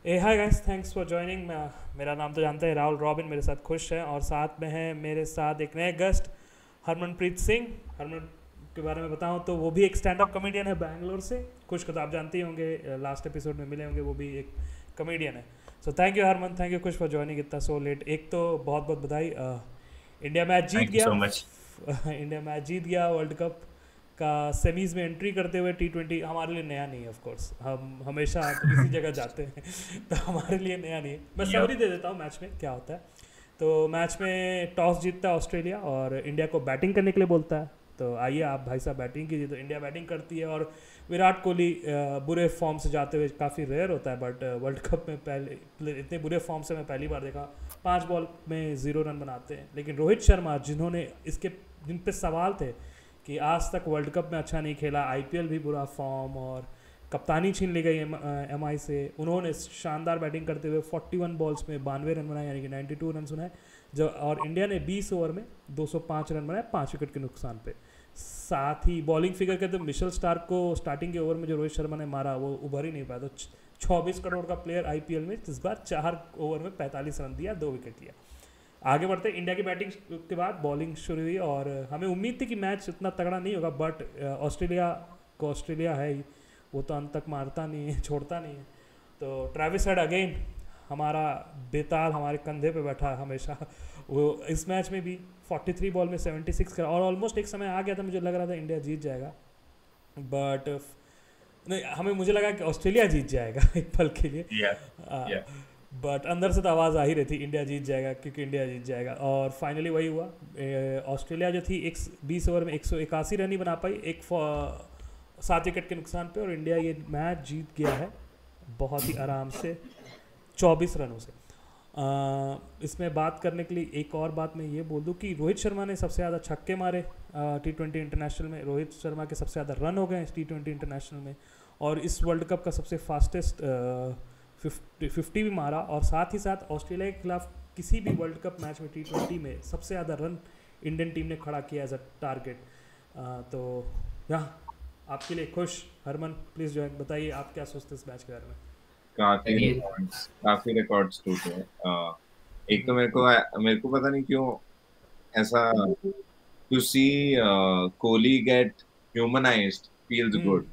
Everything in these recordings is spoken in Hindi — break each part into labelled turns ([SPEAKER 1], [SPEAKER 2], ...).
[SPEAKER 1] A hi guys, thanks for joining. मेरा नाम तो जानते हैं, राहुल रॉबिन मेरे साथ खुश है, और साथ में है मेरे साथ एक नए गेस्ट हरमनप्रीत सिंह। हरमन के बारे में बताऊं तो वो भी एक स्टैंड अप कॉमेडियन है बैंगलोर से। खुश को तो आप जानते ही होंगे, लास्ट एपिसोड में मिले होंगे, वो भी एक कॉमेडियन है। So thank you Harman, thank you Khush for joining इतना सो लेट। एक तो बहुत बहुत बधाई, इंडिया मैच जीत
[SPEAKER 2] थैंक यू
[SPEAKER 1] गया।
[SPEAKER 2] So much.
[SPEAKER 1] इंडिया मैच जीत गया, वर्ल्ड कप का सेमीज में एंट्री करते हुए। T20 हमारे लिए नया नहीं है, ऑफ कोर्स हम हमेशा इसी जगह जाते हैं तो हमारे लिए नया नहीं है। मैं
[SPEAKER 2] यप।
[SPEAKER 1] समरी दे देता हूँ मैच में क्या होता है। तो मैच में टॉस जीतता है ऑस्ट्रेलिया और इंडिया को बैटिंग करने के लिए बोलता है। तो आइए आप भाई साहब बैटिंग कीजिए, तो इंडिया बैटिंग करती है और विराट कोहली बुरे फॉर्म से जाते हुए, काफ़ी रेयर होता है बट वर्ल्ड कप में पहले इतने बुरे फॉर्म से मैं पहली बार देखा। 5 बॉल में 0 रन बनाते हैं, लेकिन रोहित शर्मा जिन्होंने इसके जिन पे सवाल थे कि आज तक वर्ल्ड कप में अच्छा नहीं खेला, आईपीएल भी बुरा फॉर्म और कप्तानी छीन ली गई एमआई से, उन्होंने शानदार बैटिंग करते हुए 41 बॉल्स में 92 रन बनाए, यानी कि 92 रन बनाए। जो और इंडिया ने 20 ओवर में 205 रन बनाए 5 विकेट के नुकसान पे। साथ ही बॉलिंग फिगर के तो मिशेल स्टार्क को स्टार्टिंग के ओवर में जो रोहित शर्मा ने मारा वो उभर ही नहीं पाया। तो 24 करोड़ का प्लेयर आईपीएल में इस बार 4 ओवर में 45 रन दिया, 2 विकेट लिया। आगे बढ़ते इंडिया की बैटिंग के बाद बॉलिंग शुरू हुई और हमें उम्मीद थी कि मैच इतना तगड़ा नहीं होगा, बट ऑस्ट्रेलिया को ऑस्ट्रेलिया है ही, वो तो अंत तक मारता नहीं है, छोड़ता नहीं है। तो ट्रेविस हेड अगेन हमारा बेताल हमारे कंधे पे बैठा है हमेशा। वो इस मैच में भी 43 बॉल में 76 करा और ऑलमोस्ट एक समय आ गया था, मुझे लग रहा था इंडिया जीत जाएगा, बट नहीं, हमें मुझे लगा कि ऑस्ट्रेलिया जीत जाएगा एक पल के लिए।
[SPEAKER 2] या या
[SPEAKER 1] बट अंदर से तो आवाज़ आ ही रही थी इंडिया जीत जाएगा, क्योंकि इंडिया जीत जाएगा, और फाइनली वही हुआ। ऑस्ट्रेलिया जो थी एक 20 ओवर में 181 रन ही बना पाई, 7 विकेट के नुकसान पे, और इंडिया ये मैच जीत गया है बहुत ही आराम से 24 रनों से। इसमें बात करने के लिए एक और बात मैं ये बोल दूं कि रोहित शर्मा ने सबसे ज़्यादा छक्के मारे T20 इंटरनेशनल में। रोहित शर्मा के सबसे ज़्यादा रन हो गए T20 इंटरनेशनल में, और इस वर्ल्ड कप का सबसे फास्टेस्ट 50 भी मारा। और साथ ही साथ ऑस्ट्रेलिया के खिलाफ किसी भी वर्ल्ड कप मैच में T20 में सबसे ज़्यादा रन इंडियन टीम ने खड़ा किया एज अ टारगेट। तो यहाँ आपके लिए खुश। हरमन प्लीज़ ज्वाइन, बताइए आप क्या सोचते हैं इस मैच के बारे में।
[SPEAKER 2] चलिए।
[SPEAKER 3] काफी रिकॉर्ड्स टूटे हैं। एक तो मेरे को पता नहीं क्यों ऐसा to see Kohli get humanized feels
[SPEAKER 1] hmm.
[SPEAKER 3] good.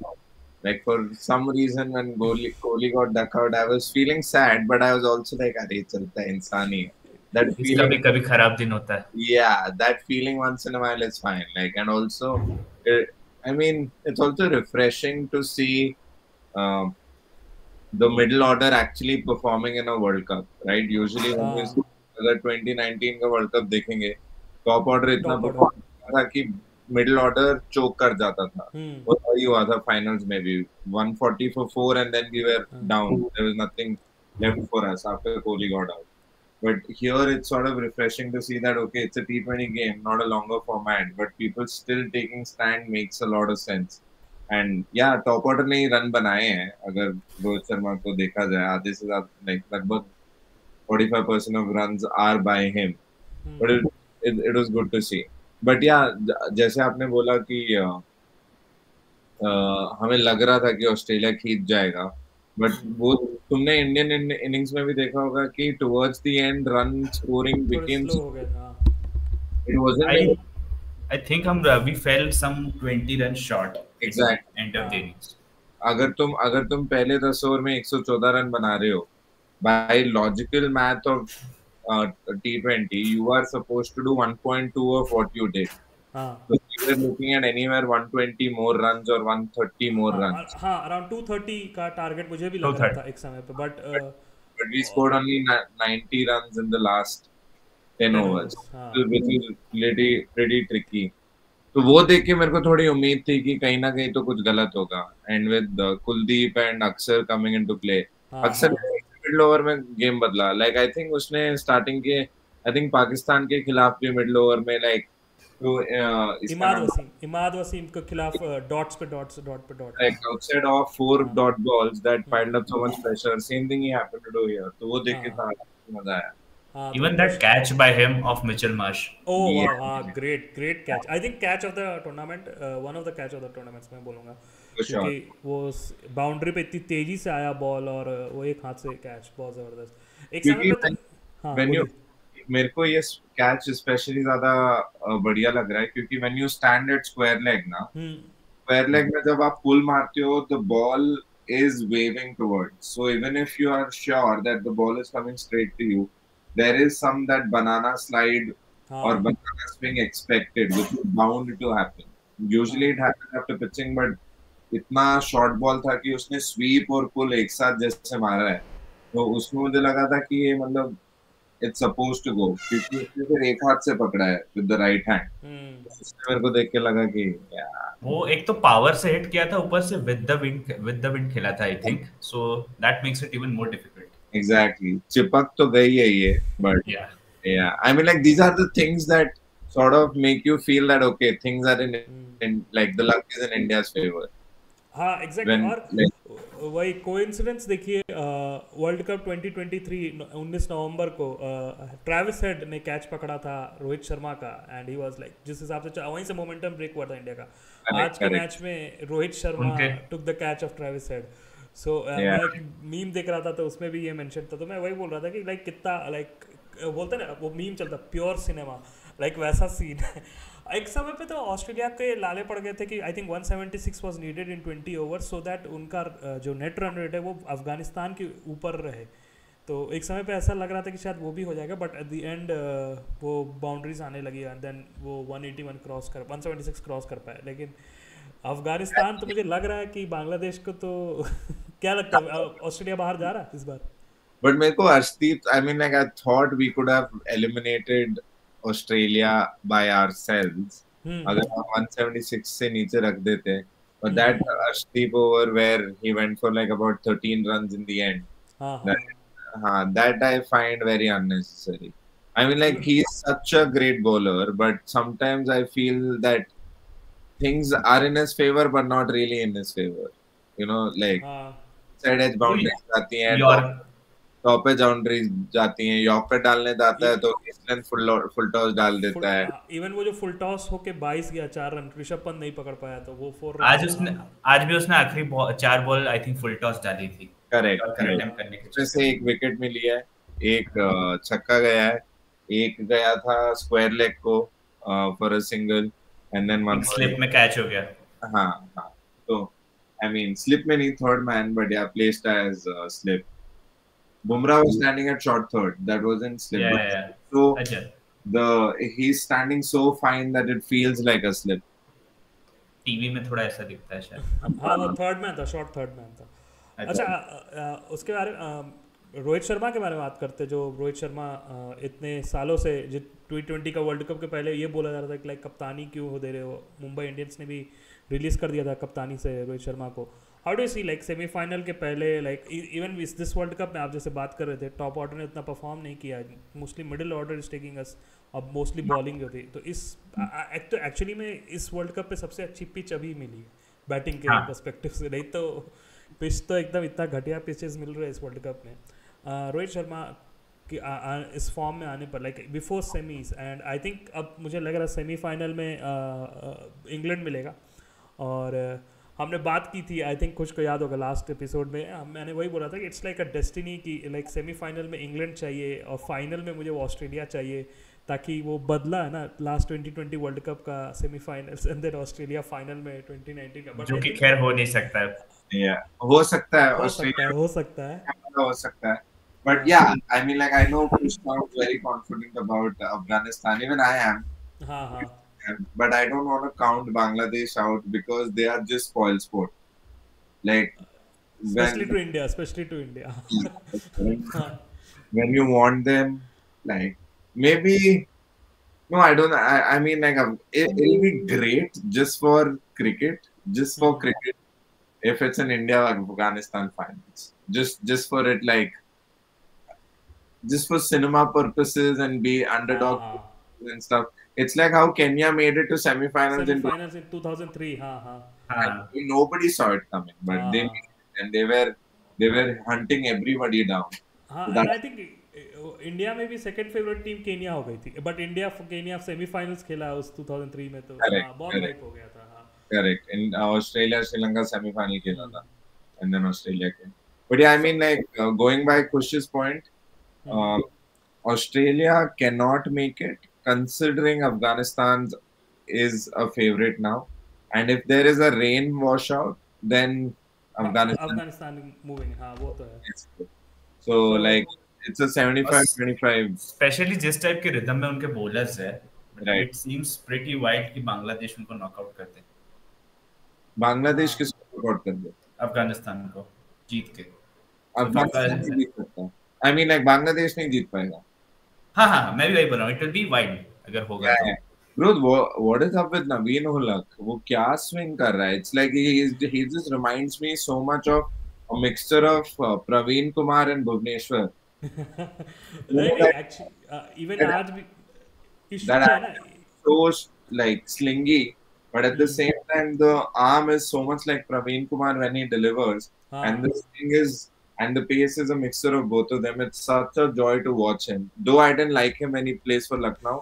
[SPEAKER 3] Like for some reason when Kohli got duck out, I was feeling sad, but I was also like, अरे चलता है, इंसान ही है. That
[SPEAKER 2] इसका भी
[SPEAKER 3] feeling,
[SPEAKER 2] कभी खराब दिन होता है।
[SPEAKER 3] yeah, that feeling once in a while is fine. Like, and also, I mean, it's also refreshing to see. Um, the middle order actually performing in a World Cup, right? Usually when we
[SPEAKER 1] हाँ,
[SPEAKER 3] अगर 2019 का वर्ल्ड कप देखेंगे, टॉप ऑर्डर इतना
[SPEAKER 1] टॉप ऑर्डर।
[SPEAKER 3] परफॉर्म करता था कि मिडिल ऑर्डर चोक कर जाता था।
[SPEAKER 1] हम्म।
[SPEAKER 3] वो वही हुआ था फाइनल्स में भी, 140 for 4 and then we were
[SPEAKER 1] हाँ,
[SPEAKER 3] down. There was nothing left for us after Kohli got out. But here it's sort of refreshing to see that okay, it's a T20 game, not a longer format, but people still taking stand makes a lot of sense. And या टॉप ऑर्डर ने ही रन बनाए हैं, अगर रोहित शर्मा को देखा जाए आधे से ज्यादा, लाइक लगभग 45% of runs are by him, but
[SPEAKER 1] hmm.
[SPEAKER 3] It was good to see. But yeah जैसे आपने बोला कि हमें लग रहा था कि ऑस्ट्रेलिया खींच जाएगा, बट वो तुमने इंडियन इनिंग्स में भी देखा होगा कि towards the end run scoring
[SPEAKER 1] थोड़े
[SPEAKER 3] बिकेम,
[SPEAKER 1] स्लो हो गए, हाँ।
[SPEAKER 3] It wasn't
[SPEAKER 2] I
[SPEAKER 3] like
[SPEAKER 2] I think हम we fell some 20 run short in
[SPEAKER 3] exact.
[SPEAKER 2] End of the
[SPEAKER 1] हाँ,
[SPEAKER 2] इनिंग्स।
[SPEAKER 3] अगर तुम पहले 10 ओवर में 114 रन बना रहे हो, by logical math of T20, you are supposed to do 1.2 of what you did.
[SPEAKER 1] हाँ,
[SPEAKER 3] So we were looking at anywhere 120 more runs or 130 more
[SPEAKER 1] हाँ,
[SPEAKER 3] runs.
[SPEAKER 1] हाँ, अराउंड 230 का टारगेट मुझे भी
[SPEAKER 2] टू
[SPEAKER 1] लग रहा
[SPEAKER 2] थर्ड।
[SPEAKER 1] था एक समय पे, but
[SPEAKER 3] But, but we scored only 90 runs in the last 10
[SPEAKER 1] 10
[SPEAKER 3] overs,
[SPEAKER 1] overs, हाँ।
[SPEAKER 3] which is pretty tricky. तो वो देख के मेरे को थोड़ी उम्मीद थी कि कहीं ना कहीं तो कुछ गलत होगा, एंड विद कुलदीप एंड अक्षर कमिंग इनटू प्ले,
[SPEAKER 1] हाँ,
[SPEAKER 3] अक्षर
[SPEAKER 1] हाँ।
[SPEAKER 3] मिडिल ओवर में गेम बदला। लाइक आई थिंक उसने स्टार्टिंग के, आई थिंक पाकिस्तान के खिलाफ भी मिडिल ओवर में, लाइक तो इसका नाम,
[SPEAKER 1] इमाद वसीम के खिलाफ डॉट्स पे डॉट्स, डॉट पे डॉट, हाँ।
[SPEAKER 3] लाइक आउटसाइड ऑफ 4
[SPEAKER 1] हाँ,
[SPEAKER 3] dot balls that
[SPEAKER 1] hmm,
[SPEAKER 3] piled up so much pressure, same thing ही हैपेंड टू डू हियर, तो वो देख के
[SPEAKER 1] हाँ,
[SPEAKER 3] था मजा आया।
[SPEAKER 1] हाँ। तो
[SPEAKER 2] even that catch by him of Mitchell Marsh.
[SPEAKER 1] Oh वाह,
[SPEAKER 3] Yeah.
[SPEAKER 1] हाँ, great great catch, I think catch of the tournament, one of the catch of the tournaments मैं बोलूँगा।
[SPEAKER 3] For sure.
[SPEAKER 1] क्योंकि वो बाउंड्री पे इतनी तेजी से आया बॉल और वो एक हाथ से कैच, बहुत ज़बरदस्त एक समय
[SPEAKER 3] क्योंकि
[SPEAKER 1] पे तो। हाँ
[SPEAKER 3] when you
[SPEAKER 1] बोलिए।
[SPEAKER 3] मेरे को ये कैच स्पेशली ज्यादा बढ़िया लग रहा है क्योंकि when you stand at square leg ना,
[SPEAKER 1] हम्म।
[SPEAKER 3] square leg में जब आप पुल मारते हो the ball is waving towards, so even if you are sure that the ball is coming straight to you, there is some that banana slide or
[SPEAKER 1] हाँ
[SPEAKER 3] banana swing expected which is bound to happen. Usually
[SPEAKER 1] हाँ
[SPEAKER 3] it happens after pitching, but इतना शॉर्ट बॉल था कि उसने स्वीप और पुल एक साथ जैसे मारा है, तो उसमें मुझे लगा था कि ये मतलब इट्स सपोज टू गो, क्योंकि उसने फिर एक हाथ से पकड़ा है विद द राइट हैंड।
[SPEAKER 1] हम्म।
[SPEAKER 3] उसने मेरे को देख के लगा कि यार
[SPEAKER 2] वो एक तो पावर से हिट किया था, ऊपर से विद द विंड खेला था I think, so that makes it even more difficult.
[SPEAKER 3] Exactly चिपक तो गई है ये, बट
[SPEAKER 2] या
[SPEAKER 3] yeah, I mean like these are the things that sort of make you feel that okay, things are in like the luck is in India's favor
[SPEAKER 1] हाँ एग्जैक्टली
[SPEAKER 3] when
[SPEAKER 1] और
[SPEAKER 3] like
[SPEAKER 1] वही कोइंसिडेंस देखिए, वर्ल्ड कप 2023 19 नवंबर को ट्रेविस हेड ने कैच पकड़ा था रोहित शर्मा का, एंड ही वाज लाइक, जिस हिसाब से वहीं से मोमेंटम ब्रेक हुआ था इंडिया का।
[SPEAKER 3] correct,
[SPEAKER 1] आज के
[SPEAKER 3] correct.
[SPEAKER 1] मैच में रोहित शर्मा
[SPEAKER 2] उनके
[SPEAKER 1] took the catch of Travis head. So
[SPEAKER 3] Yeah.
[SPEAKER 1] मैं एक मीम देख रहा था तो उसमें भी ये मेंशन था, तो मैं वही बोल रहा था कि लाइक कितना लाइक बोलते हैं ना वो मीम चलता प्योर सिनेमा, लाइक वैसा सीन है। एक समय पे तो ऑस्ट्रेलिया के लाले पड़ गए थे कि I think 176 was needed in 20 over so that उनका जो नेट रन रेट है वो अफगानिस्तान के ऊपर रहे। तो एक समय पे ऐसा लग रहा था कि शायद वो भी हो जाएगा, बट एट द एंड वो बाउंड्रीज आने लगी एंड देन वो 176 क्रॉस कर पाए। लेकिन अफगानिस्तान तो मुझे लग रहा है कि बांग्लादेश को तो क्या लगता है ऑस्ट्रेलिया बाहर जा रहा है इस बार?
[SPEAKER 3] But मेरे को Arshdeep, I mean like I thought we could have eliminated Australia by ourselves अगर हम 176 से नीचे रख देते, but that Arshdeep over where he went for like about 13 runs in the end,
[SPEAKER 1] हाँ हाँ
[SPEAKER 3] that I find very unnecessary. I mean like he's such a great bowler, but sometimes I feel that things are in his favor but not really in his favor, you know, like
[SPEAKER 1] हाँ
[SPEAKER 3] साइड एज बाउंड्रीज जाती हैं,
[SPEAKER 2] यॉर्क
[SPEAKER 3] टॉप एज बाउंड्रीज जाती हैं, यॉर्कर डालने जाता है तो ईस्टर्न फुल टॉस डाल देता है।
[SPEAKER 1] इवन वो जो फुल टॉस होके 22 गया 4 रन, ऋषभ पंत नहीं पकड़ पाया तो वो 4 रन।
[SPEAKER 2] आज भी उसने आखिरी 4 ball I think full toss डाली थी,
[SPEAKER 3] करेक्ट,
[SPEAKER 2] अटेम्प्ट करने के
[SPEAKER 3] उसमें से एक विकेट मिली है, एक छक्का गया है, एक गया था स्क्वायर लेग को for a single and then one
[SPEAKER 2] slip में कैच हो गया।
[SPEAKER 3] हाँ हाँ, तो आई मीन स्लिप में नहीं, third man, but yeah placed edge slip. Bumrah was standing at short third. That wasn't slip.
[SPEAKER 2] Yeah.
[SPEAKER 3] So
[SPEAKER 2] अच्छा
[SPEAKER 3] he's standing so fine that it feels like a slip.
[SPEAKER 2] TV में थोड़ा ऐसा दिखता है शायद।
[SPEAKER 1] हाँ वो थर्ड मैन था, शॉर्ट थर्ड मैन था। अच्छा उसके बारे में रोहित शर्मा के बारे में बात करते, जो रोहित शर्मा इतने सालों से T20 का वर्ल्ड कप के पहले ये बोला जा रहा था कि लाइक कप्तानी क्यों हो दे रहे हो, मुंबई इंडियंस ने भी रिलीज कर दिया था कप्तानी से रोहित शर्मा को। How do see like semifinal के पहले, like even this world cup में आप जैसे बात कर रहे थे टॉप ऑर्डर ने उतना परफॉर्म नहीं किया, mostly middle order is taking us, अब मोस्टली बॉलिंग जो थी, तो इस तो एक्चुअली में इस वर्ल्ड कप पे सबसे अच्छी पिच अभी मिली है बैटिंग के पर्सपेक्टिव से, नहीं तो पिच तो एकदम इतना घटिया पिचेस मिल रहे हैं इस वर्ल्ड कप में। रोहित शर्मा कि इस फॉर्म में आने पर like before semis, and I think अब मुझे लग रहा है सेमीफाइनल में इंग्लैंड मिलेगा। और हमने बात की थी आई थिंक, कुछ को याद होगा लास्ट एपिसोड में मैंने वही बोला था कि इट्स लाइक अ डेस्टिनी की लाइक सेमीफाइनल में इंग्लैंड चाहिए और फाइनल में मुझे वो ऑस्ट्रेलिया चाहिए, ताकि वो बदला है ना लास्ट 2020 वर्ल्ड कप का semifinals and then Australia final में 2019 का,
[SPEAKER 2] जो कि खैर हो नहीं सकता है।
[SPEAKER 3] हो सकता है,
[SPEAKER 1] हो सकता है
[SPEAKER 3] but yeah, I mean like I know Push sounds very confident about Afghanistan, even I am.
[SPEAKER 1] हाँ
[SPEAKER 3] But I don't want to count Bangladesh out because they are just spoil sport. Like
[SPEAKER 1] especially to India.
[SPEAKER 3] When you want them, like maybe no, I don't. I mean like it'll be great just for cricket, cricket. If it's an India Afghanistan finals, just for it, like just for cinema purposes and be underdog and stuff. It's like how Kenya made it to semifinals in
[SPEAKER 1] 2003.
[SPEAKER 3] Nobody saw it coming, but they made it, and they were hunting everybody down.
[SPEAKER 1] And I think India में भी सेकंड फेवरेट टीम केनिया हो गई थी, बट केनिया सेमीफाइनल्स खेला उस 2003 में, तो बहुत हाइप हो गया था।
[SPEAKER 3] correct. In Australia, Sri Lanka semi-final खेला था, and then Australia came. But yeah, I mean, like going by Kush's point, uh, Australia cannot make it, considering Afghanistan is a favorite now, and if there is a rain washout, then Afghanistan
[SPEAKER 1] Afghanistan moving, हाँ वो तो है.
[SPEAKER 3] is good. So
[SPEAKER 1] So
[SPEAKER 3] like it's a 75-25.
[SPEAKER 2] Specially जिस टाइप के रिदम में उनके बॉलर्स है,
[SPEAKER 3] Right.
[SPEAKER 2] It seems pretty wide कि बांग्लादेश उनको नॉकआउट कर दे,
[SPEAKER 3] बांग्लादेश किसको नॉकआउट कर दे?
[SPEAKER 2] अफगानिस्तान को जीत के.
[SPEAKER 3] अफगानिस्तान नहीं जीत सकता. I mean, like बांग्लादेश नहीं जीत पाएगा.
[SPEAKER 2] हाँ, मैं भी वही बोल रहा हूँ, इट विल बी वाइड अगर होगा तो.
[SPEAKER 3] Bro, what is up with Naveen Ulak? वो क्या swing कर रहा है? It's like he just reminds me so much of a mixture of Praveen Kumar and Bhuvneshwar.
[SPEAKER 1] नहीं एक्चुअली इवन आज भी इशू
[SPEAKER 3] That
[SPEAKER 1] है ना.
[SPEAKER 3] so like slingy, but at the same time the arm is so much like Praveen Kumar when he delivers, and the swing is and the pace is a mixture of both of them. It's such a joy to watch him. Though I didn't like him when he plays for Lucknow,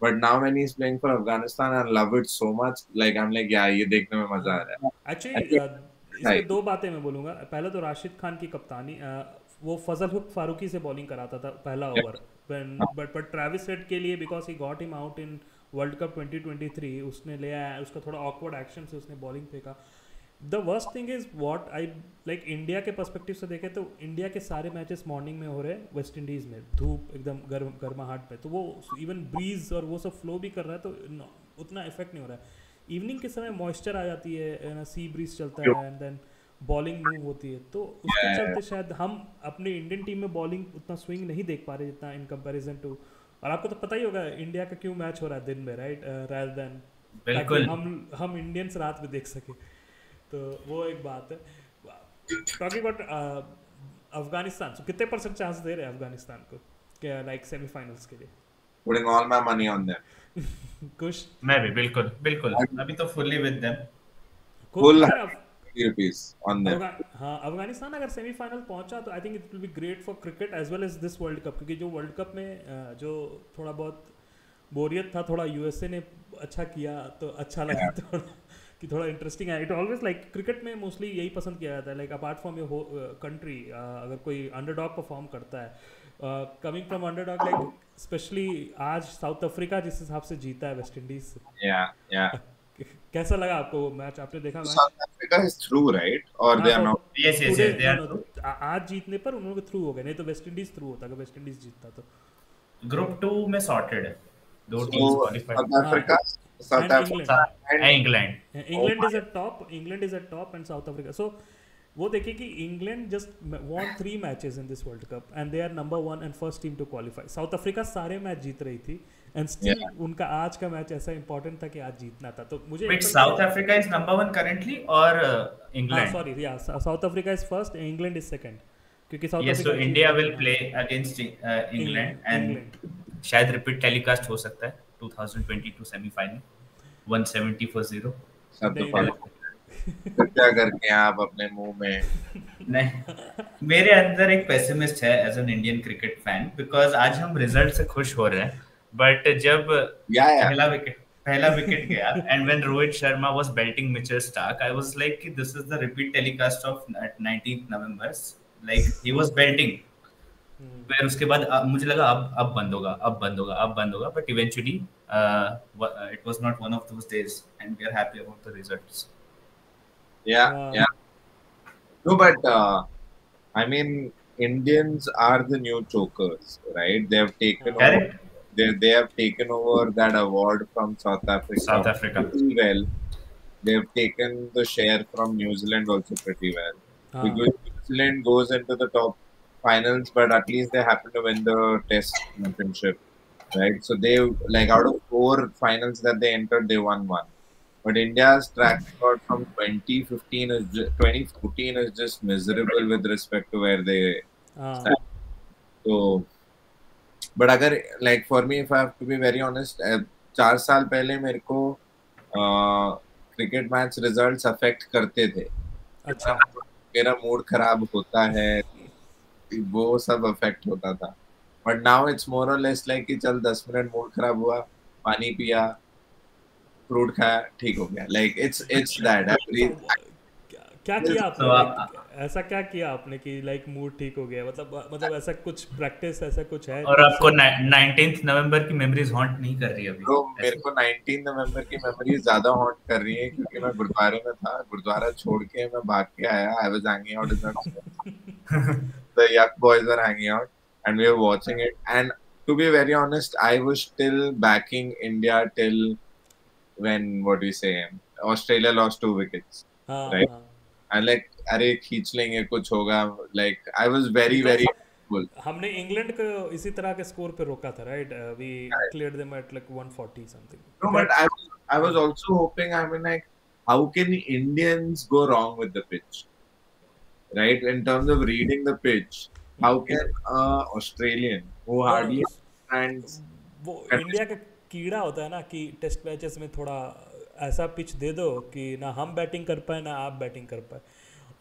[SPEAKER 3] but now when he's playing for Afghanistan, I love it so much. Like I'm like, yeah, ये देखने में मजा आ रहा है.
[SPEAKER 1] एक्चुअली इसमें दो बातें मैं बोलूँगा. पहले तो राशिद खान की कप्तानी, वो फजल हुक फारूकी से बॉलिंग कराता था पहला ओवर, बट ट्रेविस हेड के लिए because he got him out in world cup 2023, उसने ले आया, उसका थोड़ा ऑकवर्ड एक्शन से उसने बॉलिंग फेंका. The worst thing is what I like India के पर्सपेक्टिव से देखें तो इंडिया के सारे मैचेस मॉर्निंग में हो रहे हैं वेस्ट इंडीज़ में, धूप एकदम गर्माहट पे, तो वो इवन ब्रीज और वो सब फ्लो भी कर रहा है तो उतना इफेक्ट नहीं हो रहा है. इवनिंग के समय मॉइस्चर आ जाती है ना, सी ब्रीज चलता है एंड देन बॉलिंग मूव होती है, तो उसके चलते शायद हम अपने इंडियन टीम में बॉलिंग उतना स्विंग नहीं देख पा रहे जितना इन कंपैरिजन टू. और आपको तो पता ही होगा इंडिया का क्यों मैच हो रहा है दिन में, राइट, रादर देन
[SPEAKER 2] बिल्कुल
[SPEAKER 1] हम इंडियंस रात में देख सके, तो वो एक बात है. टॉकिंग अबाउट अफगानिस्तान, तो कितने % चांस दे रहे हैं अफगानिस्तान को क्या लाइक सेमीफाइनल्स के लिए?
[SPEAKER 3] Putting all my money on them.
[SPEAKER 1] कुछ
[SPEAKER 2] मैं भी बिल्कुल अभी तो fully with them.
[SPEAKER 3] Full ₹50 on them.
[SPEAKER 1] हाँ, अफगानिस्तान अगर सेमीफाइनल पहुंचा तो I think it will be great for cricket as well as this world cup, क्योंकि जो वर्ल्ड कप में जो थोड़ा बहुत बोरियत था, थोड़ा यूएसए ने अच्छा किया तो अच्छा लगा थोड़ा कि थोड़ा इंटरेस्टिंग है. इट ऑलवेज लाइक क्रिकेट में मोस्टली यही पसंद किया जाता है, like apart from your country, अगर कोई अंडरडॉग परफॉर्म करता है, coming from underdog, like specially आज साउथ अफ्रीका जिस हिसाब से जीता है वेस्ट इंडीज से.
[SPEAKER 3] Yeah.
[SPEAKER 1] कैसा लगा आपको वो मैच? आपने देखा match?
[SPEAKER 3] South Africa is through, right? Or they are not?
[SPEAKER 2] yes they are through.
[SPEAKER 1] आज जीतने पर उन्होंने थ्रू हो गए, नहीं तो वेस्ट इंडीज थ्रू होता, अगर वेस्ट इंडीज जीतता तो.
[SPEAKER 2] ग्रुप 2 में सॉर्टेड है, दो
[SPEAKER 3] So
[SPEAKER 2] teams qualified.
[SPEAKER 3] South Africa, South Africa, and
[SPEAKER 2] England
[SPEAKER 1] England is at top and South Africa. So वो देखिए कि England just won 3 matches in this world cup and they are number 1 and first team to qualify. South Africa सारे मैच जीत रही थी एंड स्टिल उनका आज का मैच ऐसा इंपॉर्टेंट था कि आज जीतना था. तो मुझे
[SPEAKER 2] Wait, South Africa is number 1 currently or England?
[SPEAKER 1] Sorry, या South Africa is first, England is second, क्योंकि South
[SPEAKER 2] Yes, so India will play against England and शायद रिपीट टेलीकास्ट हो सकता है 2022 सेमीफाइनल 170 for 0.
[SPEAKER 3] सब तो follow क्या करके आप अपने मुंह में.
[SPEAKER 2] नहीं, मेरे अंदर एक पेसिमिस्ट है as an Indian cricket fan, because आज हम रिजल्ट से खुश हो रहे हैं, बट जब पहला विकेट गया and when Rohit Sharma was belting Mitchell Starc, I was like कि this is the repeat telecast of 19th November, like he was belting. फिर उसके बाद मुझे लगा अब बंद होगा, but eventually it was not one of those days and we are happy about the results.
[SPEAKER 3] Yeah. No, but I mean, Indians are the new chokers, right? They have taken over. They have taken over that award from South Africa. Pretty well. They have taken the share from New Zealand also pretty well. Because New Zealand goes into the top finals, but at least they happen to win the Test championship, right? So they like out of 4 finals that they entered, they won 1. But India's track record from 2014 is just miserable with respect to where they stand. So, but अगर like for me, if I have to be very honest, 4 साल पहले मेरे को क्रिकेट मैच रिजल्ट्स अफेक्ट करते थे.
[SPEAKER 1] अच्छा,
[SPEAKER 3] मेरा मूड खराब होता है, वो सब अफेक्ट होता था. बट नाउ इट्स मोर और लेस लाइक कि चल 10 मिनट मूड खराब हुआ, पानी पिया, फ्रूट खाया, ठीक हो गया. Like it's that.
[SPEAKER 1] क्या किया आपने, like, ऐसा क्या किया आपने कि लाइक मूड ठीक हो गया, मतलब ऐसा कुछ प्रैक्टिस, ऐसा कुछ है?
[SPEAKER 2] और आपको 19 नवंबर की मेमोरीज हॉन्ट नहीं कर रही अभी?
[SPEAKER 3] तो मेरे को 19 नवंबर की मेमोरीज ज्यादा हॉन्ट कर रही है क्योंकि मैं गुरुद्वारे में था. गुरुद्वारा छोड़ के मैं भाग के आया. I was hanging out with my friends. The young boys were hanging out and we were watching it. And to be very honest, I was still backing India till when, what do you say, Australia lost 2 wickets. Right? And like, अरे खींच लेंगे, कुछ होगा. Like I was very hopeful.
[SPEAKER 1] हमने इंग्लैंड को इसी तरह के स्कोर पे रोका था, right? We cleared them at like 140 something.
[SPEAKER 3] No, but I was also hoping, I mean, like, how can Indians go wrong with the pitch? Right? In terms of reading the pitch, how can Australian who hardly understands,
[SPEAKER 1] वो इंडिया का कीड़ा होता है ना कि टेस्ट मैचेस में थोड़ा ऐसा पिच दे दो कि ना हम बैटिंग कर पाए ना आप बैटिंग कर पाए.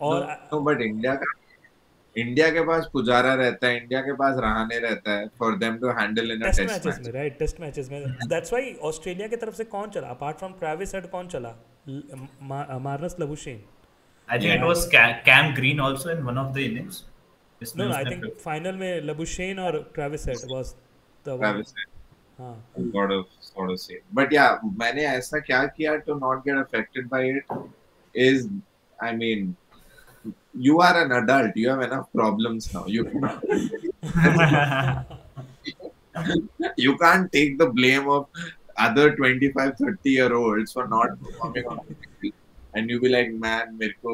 [SPEAKER 1] और
[SPEAKER 3] no, but इंडिया के पास पुजारा रहता है, इंडिया के पास रहाणे रहता है for them to handle in a test match
[SPEAKER 1] में, राइट? टेस्ट मैचेस में दैट्स व्हाई ऑस्ट्रेलिया की तरफ से कौन चला अपार्ट फ्रॉम ट्रेविस हेड? कौन चला? Marnus Labuschagne.
[SPEAKER 2] I think it was Cam Green also in one of the innings.
[SPEAKER 1] No, I think final में लबुशेन और Travis head was the one.
[SPEAKER 3] Travis Head. हाँ. Sort of same. But yeah, मैंने ऐसा क्या किया to not get affected by it is, I mean, you are an adult. You have enough problems now. You can't take the blame of other 25, 30-year-olds for not performing on the field. And you be like, man, मेरे को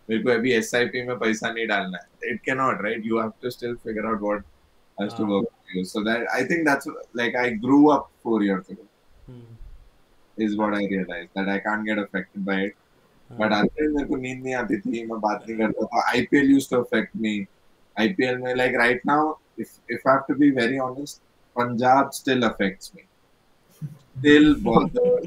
[SPEAKER 3] अभी SIP में पैसा नहीं डालना है. It cannot, right? You have to still figure out what has to work for you. So that, I think that's like, I grew up 4 years ago. Is what I realized, that I can't get affected by it. But other मेरे को नींद नहीं आती थी, मैं बात नहीं करता था. IPL used to affect me. IPL में, like, right now, if I have to be very honest, Punjab still affects me. Still bothers.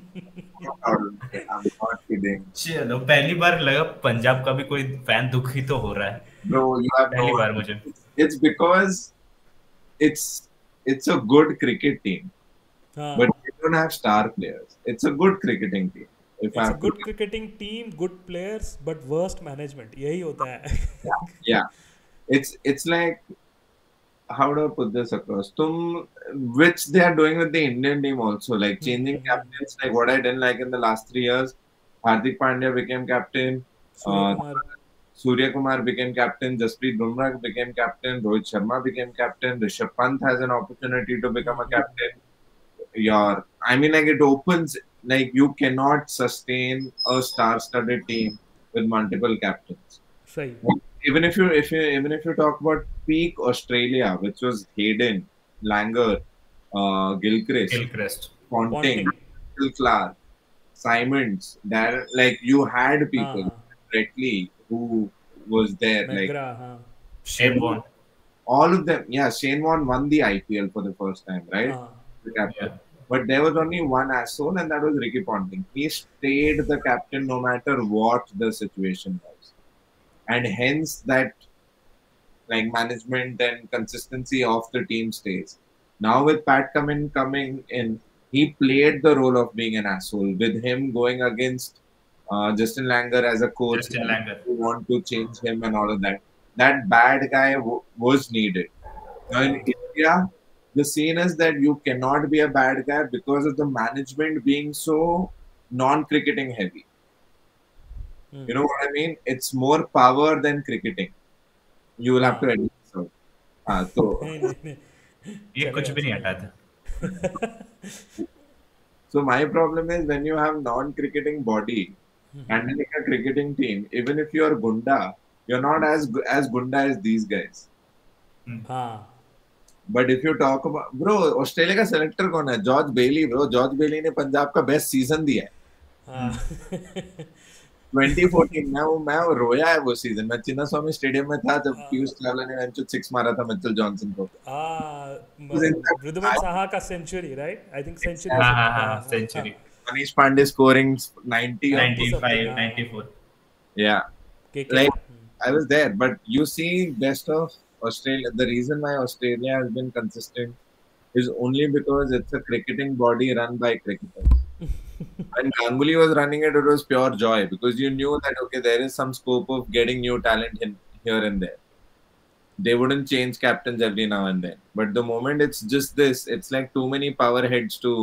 [SPEAKER 3] I'm not kidding.
[SPEAKER 2] चलो, पहली बार लगा पंजाब का भी कोई फैन दुखी तो हो रहा है.
[SPEAKER 3] Bro, you have
[SPEAKER 2] पहली बार मुझे.
[SPEAKER 3] It's because it's a good cricket team. But they don't have star players. It's a good cricketing team.
[SPEAKER 1] It's a good cricketing team, good players, but worst management. यही होता है.
[SPEAKER 3] Yeah. It's like, how do I put this across? Which they are doing with the Indian team also, like changing captains, like what I didn't like in the last 3 years. Hardik Pandya became captain. Surya Kumar became captain. Jasprit Bumrah became captain. Rohit Sharma became captain. Rishabh Pant has an opportunity to become a captain. I mean, like, it opens, like, you cannot sustain a star-studded team with multiple captains.
[SPEAKER 1] Right.
[SPEAKER 3] Even if you talk about peak Australia, which was Hayden, Langer, Gilchrist, Ponting, Phil Clark, Simons, Darren, like, you had people, Brett Lee, who was there,
[SPEAKER 1] Megra,
[SPEAKER 3] like
[SPEAKER 2] Shane Warne.
[SPEAKER 3] All of them. Yeah, Shane Warne won the IPL for the first time, right? The captain. Yeah. But there was only one asshole, and that was Ricky Ponting. He stayed the captain no matter what the situation was. And hence that, like, management and consistency of the team stays. Now with Pat coming in, he played the role of being an asshole. With him going against Justin Langer as a coach, who want to change him and all of that. That bad guy was needed. Now in India, the scene is that you cannot be a bad guy because of the management being so non-cricketing heavy. You know what I mean? It's more power than cricketing. You will have to edit this out. So
[SPEAKER 2] ये कुछ भी नहीं हटा था.
[SPEAKER 3] So my problem is, when you have non-cricketing body handling a cricketing team, even if you are Gunda, you're not as Gunda as these guys. But if you talk about, bro, Australia का सेलेक्टर कौन है? जॉर्ज बेली. ब्रो, जॉर्ज बेली ने पंजाब का बेस्ट सीजन दिया है. 2014 में मैं रोया है वो सीजन. मैं चिन्नास्वामी स्टेडियम में था जब पीयूष चावला ने वेंचर 6 मारा था मिचेल जॉनसन को.
[SPEAKER 1] ऋतुराज साहा का century, right? I think century.
[SPEAKER 2] हां, century.
[SPEAKER 3] Manish Pandey scoring 90
[SPEAKER 2] 95 94.
[SPEAKER 3] Yeah. Like, I was there, but you see, best of Australia, the reason why Australia has been consistent is only because it's a cricketing body run by cricketers. When Ganguly was running it, it was pure joy because you knew that okay, there is some scope of getting new talent in here and there. They wouldn't change captains every now and then. But the moment it's just this, it's like too many power heads to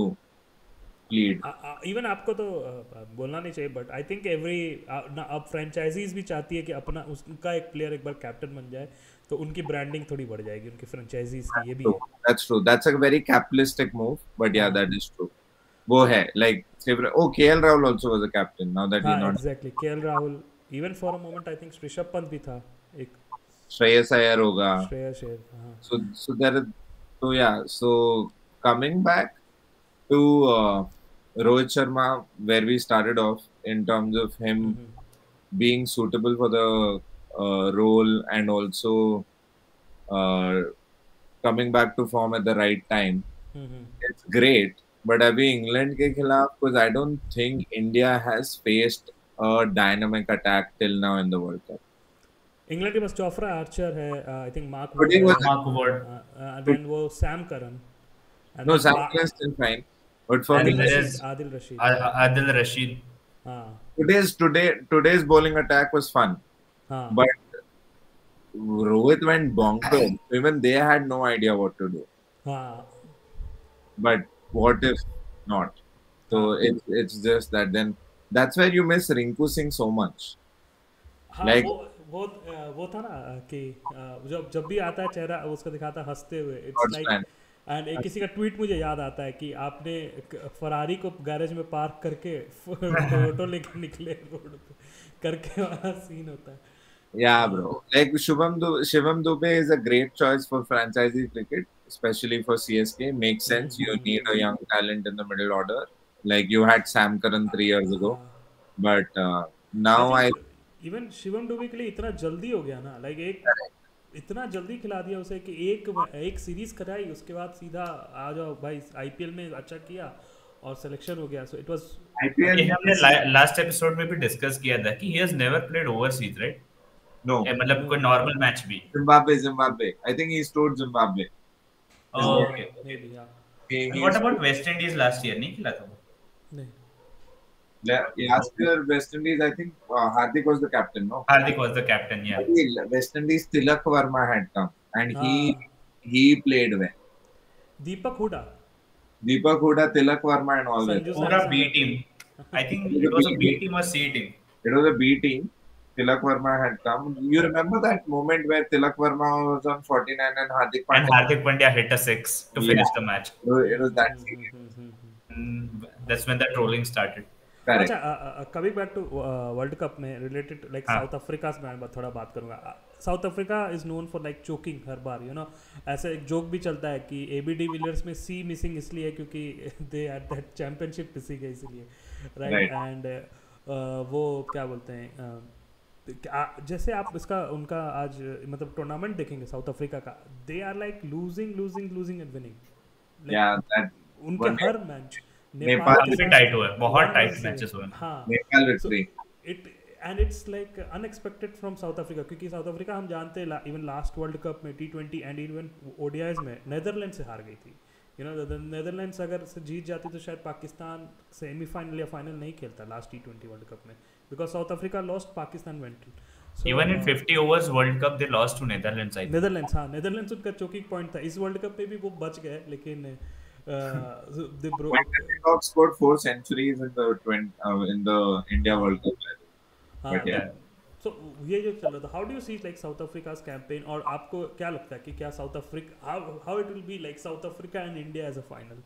[SPEAKER 3] lead.
[SPEAKER 1] Even आपको तो बोलना नहीं चाहिए, बट आई थिंक एवरी अब फ्रेंचाइजीज भी चाहती है कि अपना उसका एक प्लेयर एक बार कैप्टन बन जाए तो उनकी ब्रांडिंग थोड़ी बढ़ जाएगी उनकी फ्रेंचाइजीज की. ये भी है.
[SPEAKER 3] That's true. That's a very capitalistic move, but yeah, that is true. वो है like KL Rahul also was a captain. Now that he's not.
[SPEAKER 1] Exactly. KL Rahul. Even for a moment, I think Rishabh Pant भी था एक.
[SPEAKER 3] Shreyas Iyer होगा.
[SPEAKER 1] Shreyas Iyer.
[SPEAKER 3] So there is, so yeah. So coming back to Rohit Sharma, where we started off in terms of him being suitable for the role and also coming back to form at the right time. It's great. But अभी इंग्लैंड के खिलाफ, because I don't think India has faced a dynamic attack till now in the World Cup.
[SPEAKER 1] England के पास जोफ्रा आर्चर है, I think Mark
[SPEAKER 2] Wood,
[SPEAKER 1] then वो Sam Curran.
[SPEAKER 3] No, Sam Curran is still fine. But for me,
[SPEAKER 2] Adil Rashid.
[SPEAKER 3] Today's bowling attack was fun. But Rohit went bonkers. Even they had no idea what to do. But what if not? So it's just that then that's where you miss Rinku Singh so much.
[SPEAKER 1] Like वो था ना कि जब भी आता है चेहरा उसका दिखाता है हंसते हुए. It's like एंड एक किसी का ट्वीट मुझे याद आता है कि आपने फरारी को गैरेज में पार्क करके फोटो लेके निकले रोड पे करके वाला सीन होता है.
[SPEAKER 3] Yeah, bro. Like Shivam Dube is a great choice for franchise cricket, especially for CSK. Makes sense. You need a young talent in the middle order. Like you had Sam Curran 3 years ago, but now
[SPEAKER 1] even Shivam Dube के लिए इतना जल्दी हो गया ना. Like इतना जल्दी खिला दिया उसे कि एक सीरीज कराई उसके बाद सीधा आ जाओ भाई आईपीएल में अच्छा किया और सिलेक्शन हो गया. So it was
[SPEAKER 2] IPL. हमने लास्ट एपिसोड में भी डिस्कस किया था कि he has never played overseas, right?
[SPEAKER 3] No,
[SPEAKER 2] मतलब कोई नॉर्मल मैच भी.
[SPEAKER 3] Zimbabwe I think he stored Zimbabwe.
[SPEAKER 2] Okay, maybe. हां, what about West Indies last year? नहीं खेला था वो?
[SPEAKER 1] नहीं.
[SPEAKER 3] Last year, West Indies, I think Hardik was the captain, no?
[SPEAKER 2] Hardik was the captain, yeah.
[SPEAKER 3] West Indies, Tilak Verma had come, and he played well.
[SPEAKER 1] Deepak Hooda,
[SPEAKER 3] Tilak Verma, and all that.
[SPEAKER 2] Pura B team. I think it was a B team or C team.
[SPEAKER 3] It was a B team. Tilak Verma had come. You remember that moment where Tilak Verma was on 49 and Hardik
[SPEAKER 2] Pandya hit a 6 to finish the match.
[SPEAKER 3] It was that serious.
[SPEAKER 2] That's when the trolling started.
[SPEAKER 1] अच्छा, coming back to world cup में रिलेटेड लाइक साउथ अफ्रीका से मैं थोड़ा बात करूंगा. South Africa is known for like choking हर बार, यू नो. ऐसा एक जोक भी चलता है कि एबी डिविलियर्स में सी मिसिंग इसलिए है क्योंकि they had that championship missing है इसलिए, राइट? एंड वो क्या बोलते हैं जैसे आप इसका उनका आज मतलब टूर्नामेंट देखेंगे साउथ अफ्रीका का, they are like losing and winning. उनके हर मैच
[SPEAKER 2] नेपाल से टाइट हुआ है, बहुत टाइट मैचेस हुए हैं.
[SPEAKER 1] हाँ,
[SPEAKER 3] Nepal victory.
[SPEAKER 1] And it's like unexpected from south Africa क्योंकि साउथ अफ्रीका हम जानते हैं इवन लास्ट वर्ल्ड कप में T20 एंड इवन ओडीआईज में नीदरलैंड से हार गई थी. यू नो नीदरलैंड्स अगर से जीत जाती तो शायद पाकिस्तान सेमीफाइनल या फाइनल नहीं खेलता लास्ट T20 वर्ल्ड कप में because south Africa lost, Pakistan went.
[SPEAKER 2] Even in 50 overs World Cup they lost to Netherlands.
[SPEAKER 1] Netherlands उनका चोकिंग पॉइंट था. इस वर्ल्ड कप में भी वो बच गए लेकिन they broke.
[SPEAKER 3] Top scored 4 centuries in the India World Cup.
[SPEAKER 1] Yeah. So ये जो चल रहा था, how do you see like South Africa's campaign? और आपको क्या लगता है कि क्या South Africa how it will be like South Africa and India as a final?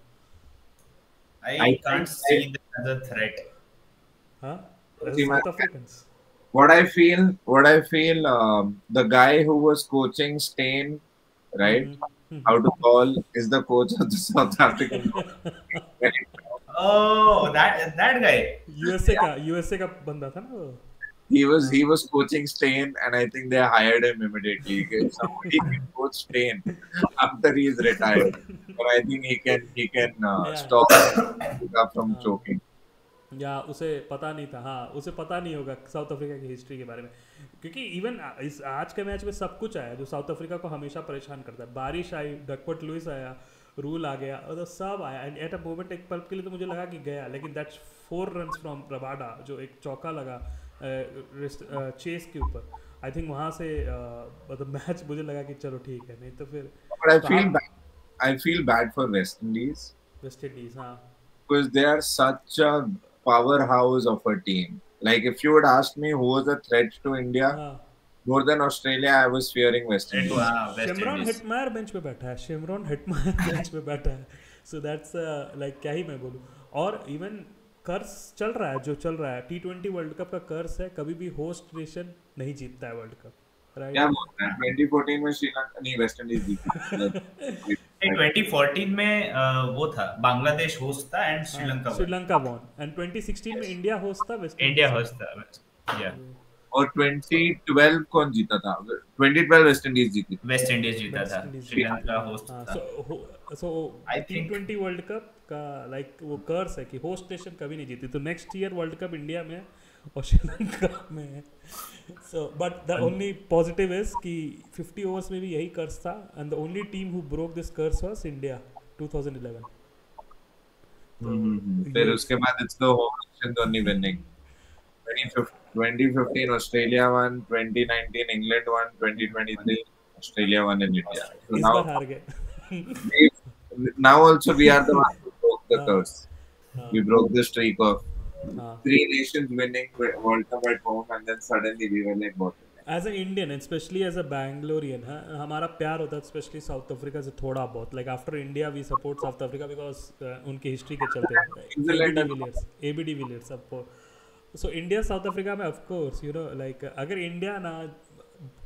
[SPEAKER 2] I can't see them as a threat.
[SPEAKER 1] Huh? South Africans.
[SPEAKER 3] What I feel, the guy who was coaching Steyn, right? How to call is the coach of the South African.
[SPEAKER 2] Oh, that guy.
[SPEAKER 3] USA
[SPEAKER 1] का बंदा था ना वो.
[SPEAKER 3] He was coaching Steyn, and I think they hired him immediately. Somebody can coach Steyn after he is retired, but I think he can stop from choking.
[SPEAKER 1] या उसे पता नहीं था. हाँ, उसे पता नहीं होगा साउथ अफ्रीका की हिस्ट्री के बारे में. क्योंकि इवन इस आज के मैच में सब कुछ आया जो साउथ अफ्रीका को हमेशा परेशान करता है. बारिश आई, डकवर्थ लुइस आया, रूल आ गया, और तो सब आया. एंड एट अ मोमेंट एक पल के लिए तो मुझे लगा कि गया, लेकिन दैट्स 4 रन्स फ्रॉम रबाडा जो एक चौका लगा चेस के ऊपर. आई थिंक वहाँ से मतलब मैच मुझे लगा कि चलो ठीक है, नहीं तो फिर.
[SPEAKER 3] But I feel bad for West Indies.
[SPEAKER 1] West Indies, हाँ.
[SPEAKER 3] Because they are such a powerhouse of a team. Like if you would ask me who was a threat to India more than Australia, I was fearing West Indies.
[SPEAKER 1] Shimron Hetmyer bench पे बैठा है, शिमरॉन हेटमायर बेंच पे बैठा है. सो दैट्स लाइक क्या ही मैं बोलूँ. और इवन कर्स चल रहा है जो चल रहा है, T20 वर्ल्ड कप का कर्स है, कभी भी होस्ट नेशन नहीं जीतता है वर्ल्ड कप.
[SPEAKER 3] क्या बोलते हैं 2014 में श्रीलंका नहीं वेस्ट इंडीज जीती.
[SPEAKER 2] 2014 में वो था बांग्लादेश होस्ट था एंड
[SPEAKER 1] श्रीलंका वॉन. एंड 2016 में इंडिया होस्ट था,
[SPEAKER 2] इंडिया होस्ट था. या
[SPEAKER 3] और 2012 कौन जीता था? 2012 वेस्ट इंडीज जीती.
[SPEAKER 2] वेस्ट इंडीज जीता था, श्रीलंका होस्ट था.
[SPEAKER 1] So I think T20 world cup का लाइक वो कर्स है कि होस्ट नेशन कभी नहीं जीती. तो next year world cup India में और श्रीलंका में है. So but the only positive is कि 50 ओवर्स में भी यही कर्स था. And the only team who broke this curse was India 2011.
[SPEAKER 3] फिर उसके बाद it's the home nation only winning. 2015 Australia won, 2019 England won, 2023 Australia won in India. So
[SPEAKER 1] इस बार हार गए.
[SPEAKER 3] Now also we are the ones who broke the curse. We broke the streak of 3 nations winning World Cup at home, and then suddenly we were like bottom.
[SPEAKER 1] As an Indian, and especially as a Bangalorean, हमारा प्यार होता है स्पेशली साउथ अफ्रीका से थोड़ा बहुत. Like after India we support South Africa because उनकी हिस्ट्री के चलते. ABD विलियर्स सबको. सो इंडिया साउथ अफ्रीका में of course you know like अगर इंडिया ना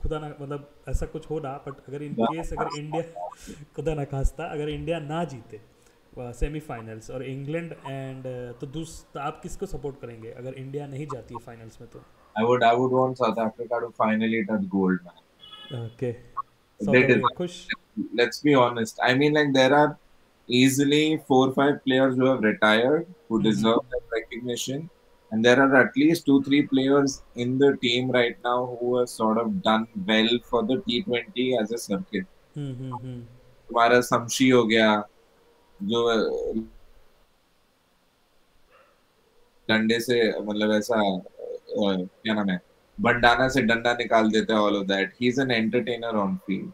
[SPEAKER 1] खुदा ना मतलब ऐसा कुछ हो ना, बट अगर इन केस अगर इंडिया खुदा ना खास्ता अगर इंडिया ना जीते सेमीफाइनल्स और इंग्लैंड एंड तो आप किसको सपोर्ट करेंगे अगर इंडिया नहीं जाती है फाइनल्स में? तो
[SPEAKER 3] I would want South Africa to finally touch gold, man.
[SPEAKER 1] Okay. South Africa खुश.
[SPEAKER 3] Let's be honest. I mean, like there are easily 4-5 players who have retired who deserve that recognition, and there are at least 2-3 players in the team right now who have sort of done well for the T20 as a circuit. तुम्हारा शमशी हो गया जो डंडे से मतलब ऐसा क्या नाम है बंडाना से डंडा निकाल देता है. All of that he is an entertainer on field.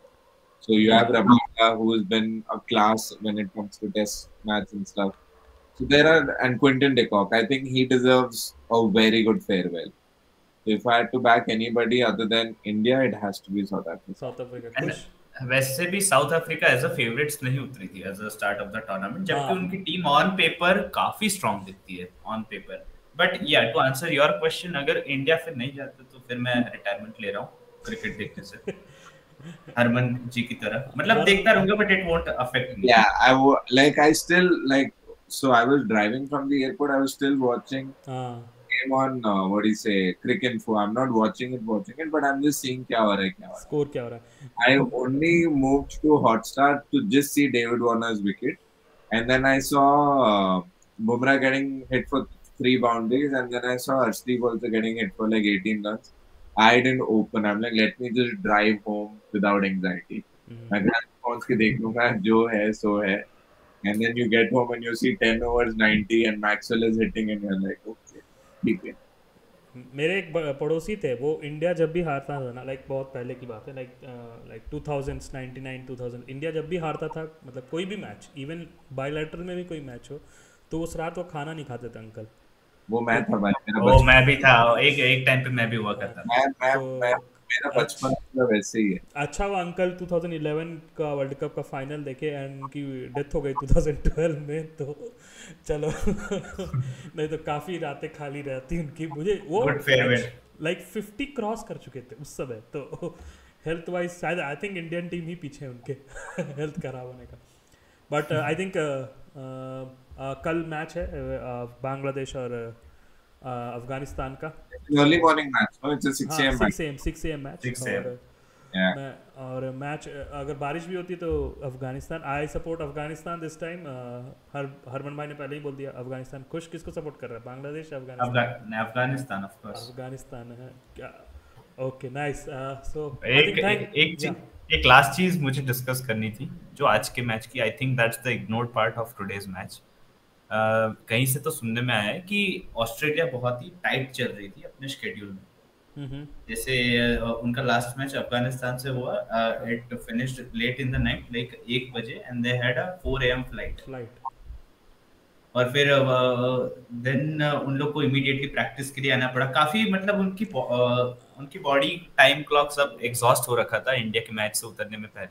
[SPEAKER 3] So you have Rabada who has been a class when it comes to test match and stuff. So there are and Quinton de Kock. I think he deserves a very good farewell. If I had to back anybody other than India, it has to be South Africa.
[SPEAKER 1] South Africa खुश.
[SPEAKER 2] वैसे भी South Africa as a favourites नहीं उतरी थी as a start of the tournament, जबकि उनकी टीम ऑन पेपर काफी स्ट्रांग दिखती है on paper. But yeah to answer your question, अगर इंडिया फिर नहीं जाते तो फिर मैं रिटायरमेंट ले रहा हूँ क्रिकेट देखने से. हरमन जी की तरह मतलब देखता रहूंगा but it won't affect me.
[SPEAKER 3] Yeah, I still like so I was driving from the airport, I was still watching game on what do you say Cricinfo. I'm not watching it but I'm just seeing क्या हो रहा है
[SPEAKER 1] score क्या हो रहा है.
[SPEAKER 3] I only moved to Hotstar to just see David Warner's wicket, and then I saw Bumrah getting hit for 3 boundaries, and then I saw Arshdeep also getting hit for like 18 runs. I didn't open. I'm like, let me just drive home without anxiety. मैं ग्राउंड के देख लूंगा जो है सो है. And then you get home and you see 10 overs 90 and Maxwell is hitting and you're like, okay, ठीक है.
[SPEAKER 1] मेरे एक पड़ोसी थे, वो इंडिया जब भी हारता था ना, लाइक बहुत पहले की बात है, लाइक 2000s 99 2000 इंडिया जब भी हारता था मतलब कोई भी मैच, इवन बायलैटरल में भी कोई मैच हो, तो उस रात वो खाना नहीं खाते थे अंकल.
[SPEAKER 3] वो मैं था भाई,
[SPEAKER 2] मैं भी था एक टाइम पे, मैं भी हुआ करता था.
[SPEAKER 3] मेरा बचपन में वैसे ही है.
[SPEAKER 1] अच्छा वो अंकल 2011 का वर्ल्ड कप का फाइनल देखे एंड उनकी डेथ हो गई 2012 में, तो चलो नहीं तो काफ़ी रातें खाली रहती उनकी. मुझे वो लाइक 50 क्रॉस कर चुके थे उस समय, तो हेल्थ वाइज शायद आई थिंक इंडियन टीम ही पीछे है उनके हेल्थ खराब होने का. बट आई थिंक कल मैच है बांग्लादेश और अफगानिस्तान का.
[SPEAKER 3] Early morning match, no it's 6 am match.
[SPEAKER 1] 6 am match. और मैच अगर बारिश भी होती है तो Afghanistan, I support Afghanistan this time. Harman भाई ने पहले ही बोल दिया अफगानिस्तान. किसको सपोर्ट कर रहा है, बांग्लादेश अफगानिस्तान?
[SPEAKER 2] Afghanistan of course.
[SPEAKER 1] अफगानिस्तान है क्या. Okay nice. सो
[SPEAKER 2] एक लास्ट चीज मुझे डिस्कस करनी थी जो आज के मैच की, I think that's the ignored part of today's match. कहीं से तो सुनने में आया है कि ऑस्ट्रेलिया बहुत ही टाइट चल रही थी अपने शेड्यूल में। जैसे उनका लास्ट मैच अफगानिस्तान से हुआ, it finished late in the night, like 1 बजे, and they had a 4 AM flight. और फिर देन उन लोग को इमीडिएटली प्रैक्टिस के लिए आना पड़ा। काफी मतलब उनकी बॉडी टाइम क्लॉक सब एग्जॉस्ट हो रखा था इंडिया के मैच से उतरने में पहले।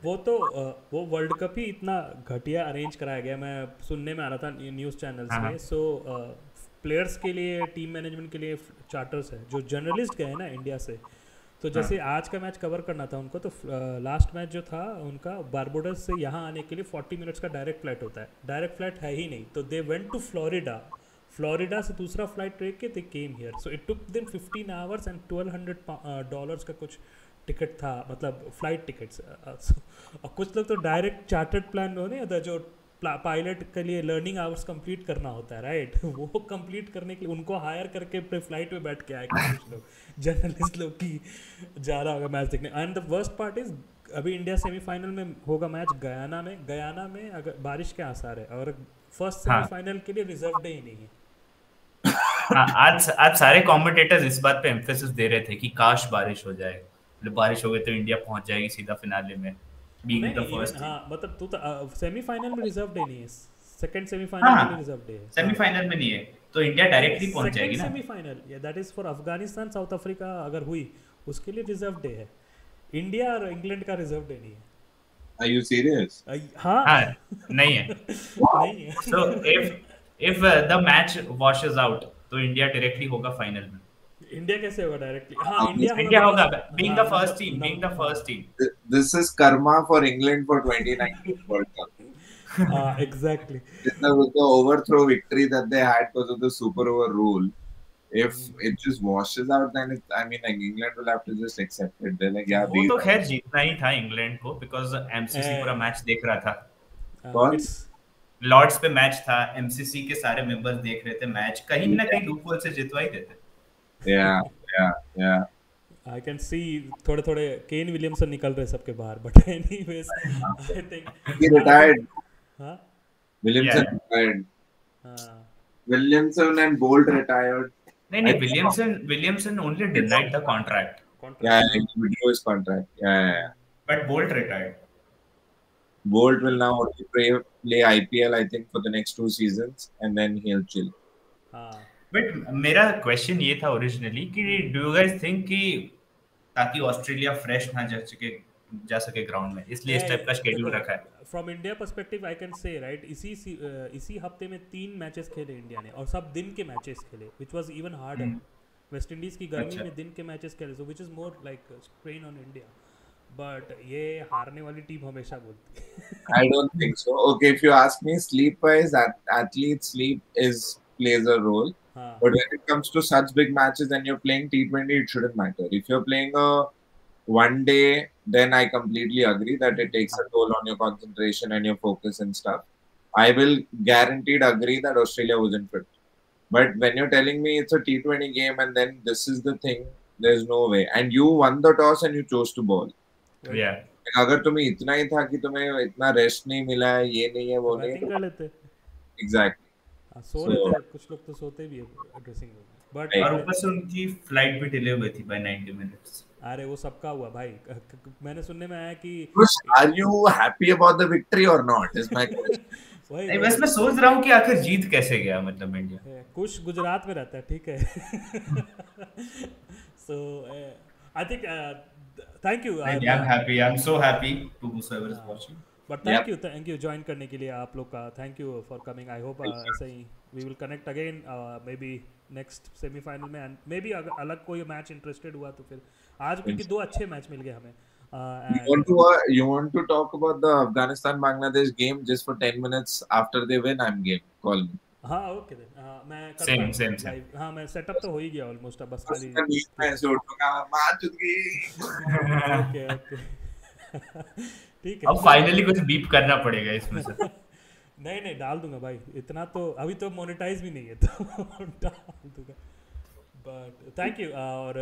[SPEAKER 1] वो वर्ल्ड कप ही इतना घटिया अरेंज कराया गया, मैं सुनने में आ रहा था न्यूज़ चैनल्स में। सो प्लेयर्स के लिए, टीम मैनेजमेंट के लिए चार्टर्स है जो जर्नलिस्ट गए ना इंडिया से। तो जैसे आज का मैच कवर करना था उनको, तो लास्ट मैच जो था उनका बारबोडस से यहाँ आने के लिए 40 मिनट्स का डायरेक्ट फ्लाइट होता है। डायरेक्ट फ्लाइट है ही नहीं, तो दे वेंट टू फ्लोरिडा से दूसरा फ्लाइट ट्रेक के they came here. So it took them 15 hours and $1200 का कुछ टिकट था, मतलब फ्लाइट टिकट्स। और कुछ लोग तो डायरेक्ट चार्टर्ड प्लान होने था, जो पायलट के लिए लर्निंग आवर्स कंप्लीट करना होता है, राइट? वो कंप्लीट करने के लिए उनको हायर करके अपने फ्लाइट में बैठ के आए कुछ लोग जर्नलिस्ट लोग की जा रहा होगा मैच देखने। And the worst part is अभी इंडिया सेमीफाइनल में होगा मैच गयाना में अगर बारिश के आसार है, और फर्स्ट सेमीफाइनल के लिए रिजर्व डे ही नहीं है।
[SPEAKER 2] आज सारे कमेंटेटर्स इस बात पे एम्फेसिस दे रहे थे कि काश बारिश हो जाए, मतलब बारिश हो गई तो इंडिया पहुंच जाएगी सीधा फिनाले में।
[SPEAKER 1] मतलब तू तो सेमीफाइनल में रिजर्व डे नहीं है, सेकंड सेमीफाइनल में रिजर्व डे है,
[SPEAKER 2] सेमीफाइनल में नहीं है, तो इंडिया डायरेक्टली पहुंच जाएगी ना
[SPEAKER 1] सेमीफाइनल। या that is for Afghanistan south Africa अगर हुई, उसके लिए रिजर्व डे है। इंडिया और इंग्लैंड का रिजर्व डे नहीं है।
[SPEAKER 3] Are you serious?
[SPEAKER 2] हाँ नहीं है।
[SPEAKER 1] नहीं है।
[SPEAKER 2] So if the match washes out, तो इंडिया डायरेक्टली होगा फाइनल में।
[SPEAKER 1] इंडिया कैसे होगा डायरेक्टली? हाँ
[SPEAKER 2] इंडिया होगा, being the first team.
[SPEAKER 3] This is karma for England for 2019 World Cup.
[SPEAKER 1] Exactly.
[SPEAKER 3] With the overthrow victory that they had because of the super over rule, if it just washes out, then England will have to just accept it. They're like, yeah,
[SPEAKER 2] वो तो खैर जीतना ही था इंग्लैंड को, because MCC पूरा मैच देख रहा था। लॉर्ड्स पे मैच था, MCC के सारे मेंबर्स देख रहे थे मैच, कहीं ना कहीं लूप होल से जितवा ही देते।
[SPEAKER 3] Yeah.
[SPEAKER 1] I can see थोड़े केन विलियमसन निकल रहे सबके बाहर, but anyways I think
[SPEAKER 3] he retired.
[SPEAKER 1] हाँ
[SPEAKER 3] Williamson retired. Williamson and Bolt retired.
[SPEAKER 2] नहीं, Williamson only denied the contract.
[SPEAKER 3] Yeah, he withdrew his contract. Yeah.
[SPEAKER 2] But Bolt retired.
[SPEAKER 3] Bolt will now only play IPL, I think, for the next 2 seasons, and then he'll chill.
[SPEAKER 2] But मेरा क्वेश्चन ये था ओरिजिनली कि डू यू गाइस थिंक कि ताकि ऑस्ट्रेलिया फ्रेश ना जा सके ग्राउंड में, इसलिए इस टाइप का शेड्यूल रखा है?
[SPEAKER 1] From India perspective I can say, right, इसी हफ्ते में 3 मैचेस खेले इंडिया ने, और सब दिन के मैचेस खेले, which was even harder. West Indies की गर्मी में दिन के मैचेस खेले, so which is more like strain on India. But ये हारने वाली टीम हमेशा बोलती है।
[SPEAKER 3] I don't think so. Okay, if you ask me, sleep wise, athlete sleep plays a role. But when it comes to such big matches and you're playing T20, it shouldn't matter. If you're playing a one day, then I completely agree that it takes a toll on your concentration and your focus and stuff. I will guaranteed agree that Australia wasn't fit. But when you're telling me it's a T20 game and then this is the thing, there's no way. And you won the toss and you chose to bowl.
[SPEAKER 2] Yeah.
[SPEAKER 3] अगर तुम्हें इतना ही था कि तुम्हें इतना रेस्ट नहीं मिला है, ये नहीं है, वो नहीं है, exactly.
[SPEAKER 1] सो रहे थे कुछ लोग, तो सोते भी है ड्रेसिंग रूम में, बट
[SPEAKER 2] और ऊपर से उनकी फ्लाइट भी डिले हुई थी बाय 90 मिनट्स।
[SPEAKER 1] अरे वो सबका हुआ भाई। मैंने सुनने में आया कि
[SPEAKER 3] are you happy about the victory और नॉट इज माय क्वेश्चन।
[SPEAKER 2] नहीं, बस मैं सोच रहा हूँ कि आखिर जीत कैसे गया, मतलब इंडिया।
[SPEAKER 1] कुछ गुजरात में रहता है, ठीक है। So I think thank you.
[SPEAKER 2] I am happy, I am so happy to whoever is watching.
[SPEAKER 1] But thank you join करने के लिए आप लोग का, thank you for coming. I hope ऐसे ही we will connect again maybe next semifinal में, एंड मे बी अगर अलग कोई मैच इंटरेस्टेड हुआ तो फिर आज क्योंकि 2 अच्छे मैच मिल गए हमें।
[SPEAKER 3] You want to talk about the Afghanistan Bangladesh game just for 10 minutes after they win? I'm game. Call me.
[SPEAKER 1] हाँ ओके देन, मैं
[SPEAKER 2] सेम
[SPEAKER 1] हाँ मैं सेटअप तो हो ही गया ऑलमोस्ट, अब बस खाली
[SPEAKER 3] मैं उठूंगा, मैच जीत गई।
[SPEAKER 1] ओके ठीक है।
[SPEAKER 2] अब फाइनली कुछ बीप करना पड़ेगा इसमें से।
[SPEAKER 1] नहीं डाल दूंगा भाई, इतना तो अभी तो मोनेटाइज भी नहीं है, तो डाल दूंगा। But thank you. और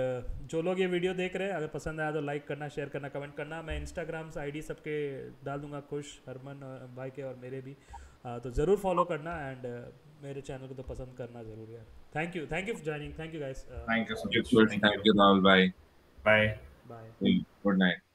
[SPEAKER 1] जो लोग ये वीडियो देख रहे हैं, अगर पसंद आया तो लाइक करना, शेयर करना, कमेंट करना। मैं इंस्टाग्राम से आईडी सबके डाल दूंगा, खुश, हरमन भाई के और मेरे भी। तो ज़रूर फॉलो करना एंड मेरे चैनल को तो पसंद करना ज़रूर यार। Thank you for joining, thank you guys.
[SPEAKER 2] Thank you so much,
[SPEAKER 3] Thank you, Rahul. Bye.
[SPEAKER 2] Bye.
[SPEAKER 1] Bye.
[SPEAKER 3] Good night.